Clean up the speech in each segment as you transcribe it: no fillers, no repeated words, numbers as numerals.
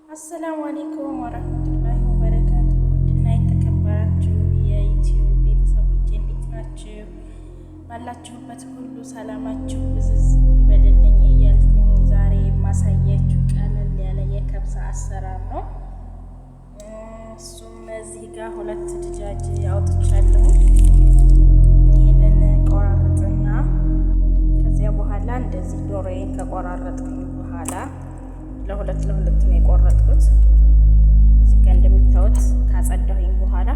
አሰላሙ አለይኩም ወራህመቱላሂ ወበረካቱ። ውድና የተከበራችሁ የዩቲዩብ ቤተሰቦች እንዴት ናችሁ? ባላችሁበት ሁሉ ሰላማችሁ ብዝዝ ይበልልኝ እያልኩኝ ዛሬ የማሳያችሁ ቀለል ያለ የከብሳ አሰራር ነው። እሱም እዚህ ጋር 2 ድጃጅ አውጥቻለሁ። ይህንን ቆራርጥና ከዚያ በኋላ እንደዚህ ዶሮዬን ከቆራረጥኩኝ በኋላ ለሁለት ነው የቆረጥኩት። እዚህ ጋር እንደምታዩት ካጸዳሁኝ በኋላ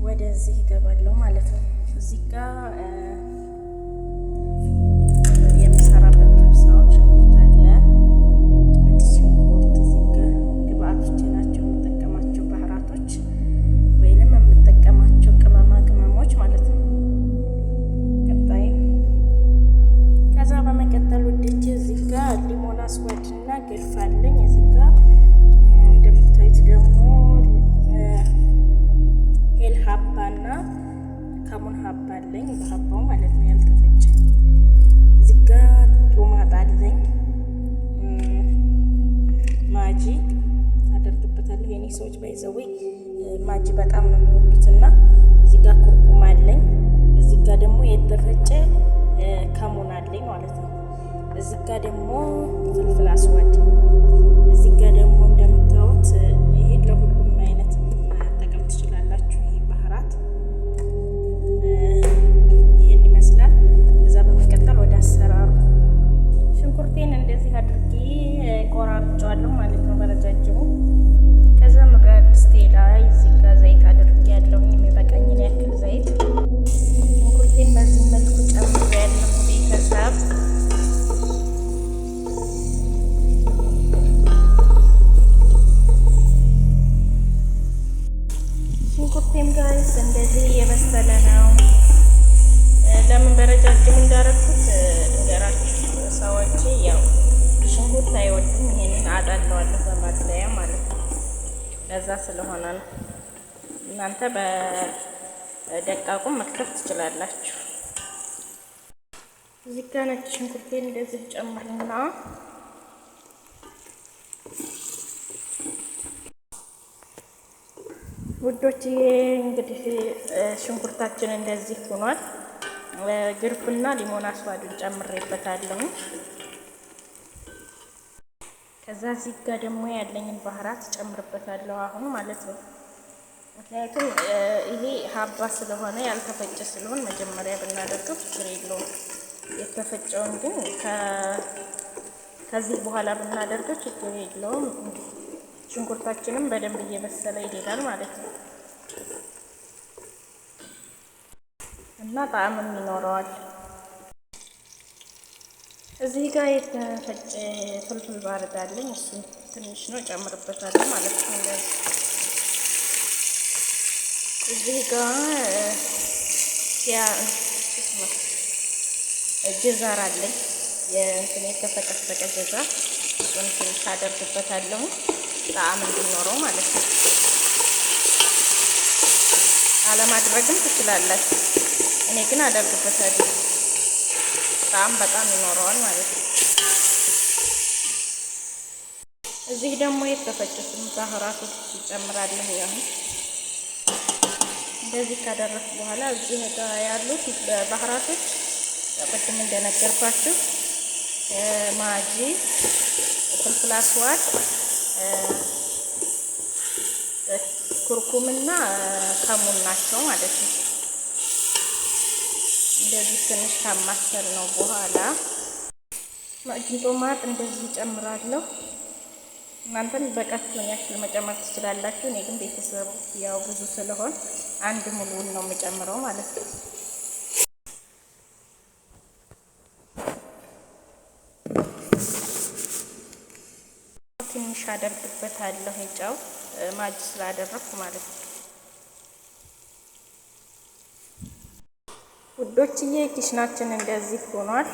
ወደዚህ ይገባለሁ ማለት ነው። እዚህ ጋር የምሰራበት ከብሳውን ሽንኩርት አለ፣ ሽንኩርት እዚህ ጋር ግብአቶች ናቸው የምጠቀማቸው ባህራቶች ወይንም የምጠቀማቸው ቅመሞች ማለት ነው። ቀጣይ ከዛ በመቀጠል ወደች እዚህ ጋር ሊሞን አስዋድ እና ግርፍ አለኝ። እዚህ ጋር እንደምታዩት ደግሞ ሄል ሀባና ከሙን ሀባ አለኝ፣ በሀባው ማለት ነው ያልተፈጨ። እዚህ ጋር ጦማት አለኝ፣ ማጂ አደርግበታለሁ። የኔ ሰዎች ባይዘው ማጂ በጣም ነው የሚወዱትና እዚህ ጋር ኩርኩም አለኝ። እዚህ ጋር ደግሞ የተፈጨ ከሙን አለኝ ማለት ነው። እዚህ ጋር ደግሞ ፍልፍል አስዋድ። እዚህ ጋር ደግሞ እንደምታዩት ይሄ ለሁሉም አይነት መጠቀም ትችላላችሁ። ይሄ ባህራት ይሄን ይመስላል። እዛ በመቀጠል ወደ አሰራሩ ሽንኩርቴን እንደዚህ አድርጌ ቆራርጫዋለሁ ማለት ነው በረጃጅሙ። ከዛ ምብራቅ ድስቴ ላይ እዚህ ጋር ዘይት አድርጌ ያለሁኝ የሚበቃኝን ያክል ዘይት ሽንኩርቴን በዚህ መልኩ ጨምሬያለሁ ቤተሰብ። ሽንኩርቴም ጋይስ እንደዚህ የበሰለ ነው። ለምን በረጃጅሙ እንዳረኩት ንገራችሁ ሰዎች፣ ያው ሽንኩርት አይወድም። ይሄንን አጣለዋለሁ በማጥለያ ማለት ነው። ለዛ ስለሆነ ነው። እናንተ በደቃቁ መክተፍ ትችላላችሁ። እዚህ ጋር ነጭ ሽንኩርቴን እንደዚህ ጨምርና ውዶች እንግዲህ ሽንኩርታችን እንደዚህ ሆኗል። ግርፍና ሊሞን አስዋዱን ጨምሬበታለሁ። ከዛ እዚህ ጋር ደግሞ ያለኝን ባህራት ጨምርበታለሁ አሁን ማለት ነው። ምክንያቱም ይሄ ሀባ ስለሆነ ያልተፈጨ ስለሆነ መጀመሪያ ብናደርገው ችግር የለውም። የተፈጨውን ግን ከዚህ በኋላ ብናደርገው ችግር የለውም። ሽንኩርታችንም በደንብ እየበሰለ ይሄዳል ማለት ነው እና ጣዕምም ይኖረዋል። እዚህ ጋር የተፈጨ ፍልፍል ባርድ አለኝ። እሱን ትንሽ ነው ጨምርበታለሁ ማለት ነው። እንደዚህ እዚህ ጋር ጀዛር አለኝ፣ የእንትን የተፈቀፈቀ ጀዛር። እሱን ትንሽ አደርግበታለሁ ጣዕም እንዲኖረው ማለት ነው። አለማድረግም ትችላላችሁ። እኔ ግን አደርግበታለሁ፣ ጣዕም በጣም ይኖረዋል ማለት ነው። እዚህ ደግሞ የተፈጩትን ባህራቶች ይጨምራለሁ። ያሁን እንደዚህ ካደረኩ በኋላ እዚህ ጋር ያሉት ባህራቶች ቅድም እንደነገርኳችሁ ማጂ፣ ፍልፍል አስዋድ፣ ኩርኩምና ከሙን ናቸው ማለት ነው። እንደዚህ ትንሽ ካማሰል ነው በኋላ ማጅን ጦማት እንደዚህ ጨምራለሁ። እናንተም በቃችሁን ያክል መጨመር ትችላላችሁ። እኔ ግን ቤተሰቡ ያው ብዙ ስለሆን አንድ ሙሉውን ነው የምጨምረው ማለት ነው። ትንሽ አደርግበታለሁ ጨው ማጅ ስላደረኩ ማለት ነው። ውዶችዬ ኪሽናችን እንደዚህ ሆኗል።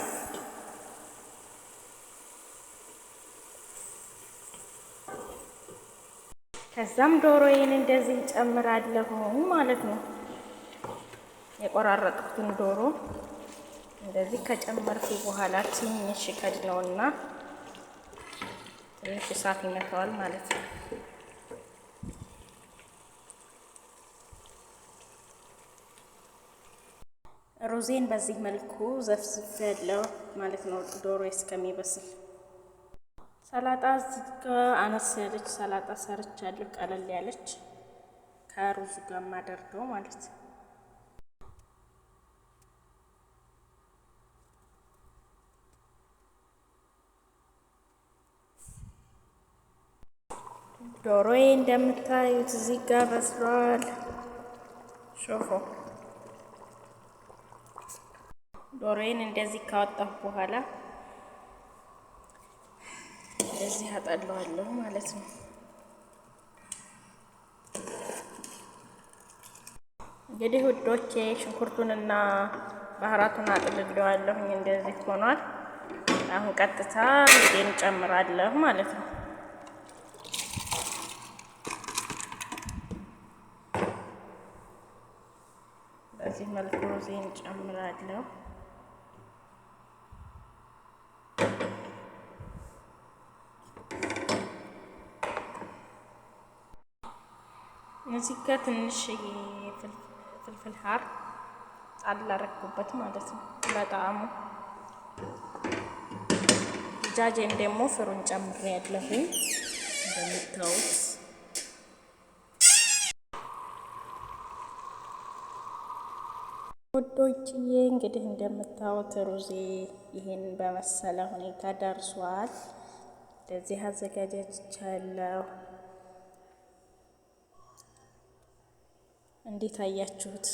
ከዛም ዶሮዬን እንደዚህ ጨምራለሁ ማለት ነው። የቆራረጥኩትን ዶሮ እንደዚህ ከጨመርኩ በኋላ ትንሽ ከድነውና ትንሽ እሳት ይመታዋል ማለት ነው። ሩዜን በዚህ መልኩ ዘፍዝፌያለሁ ማለት ነው፣ ዶሮ እስከሚበስል። ሰላጣ እዚህ ጋ አነስ ያለች ሰላጣ ሰርቻለሁ፣ ቀለል ያለች ከሩዝ ጋር ማደርገው ማለት ነው። ዶሮዬ እንደምታዩት እዚህ ጋር በስሏል። ሾፎ ዶሮዬን እንደዚህ ካወጣሁ በኋላ እንደዚህ አጠለዋለሁ ማለት ነው። እንግዲህ ውዶቼ ሽንኩርቱንና ባህራቱን አጥልለዋለሁ። እንደዚህ ሆኗል። አሁን ቀጥታ ሩዜን ጨምራለሁ ማለት ነው። በዚህ መልኩ ሩዜን ጨምራለሁ። እዚህ ጋር ትንሽ ፍልፍል ሀር ጣል አደረኩበት ማለት ነው ለጣዕሙ። ጃጄን ደግሞ ፍሩን ጨምሬያለሁ እንደምታዩት። ውዶችዬ እንግዲህ እንደምታዩት ሩዜ ይሄን በመሰለ ሁኔታ ደርሷል። እንደዚህ አዘጋጃጅቻለሁ። እንዴት አያችሁት?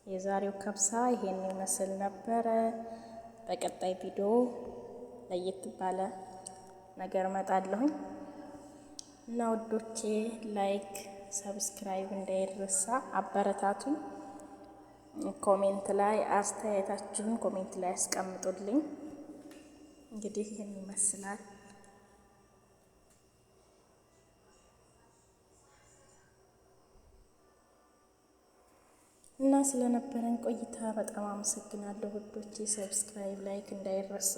የዛሬው ከብሳ ይሄን ይመስል ነበረ። በቀጣይ ቪዲዮ ለየት ባለ ነገር እመጣለሁኝ እና ውዶቼ ላይክ፣ ሰብስክራይብ እንዳይረሳ፣ አበረታቱን። ኮሜንት ላይ አስተያየታችሁን ኮሜንት ላይ አስቀምጡልኝ። እንግዲህ ይሄን ይመስላል። እና ስለነበረን ቆይታ በጣም አመሰግናለሁ ውዶቼ። ሰብስክራይብ ላይክ እንዳይረሳ።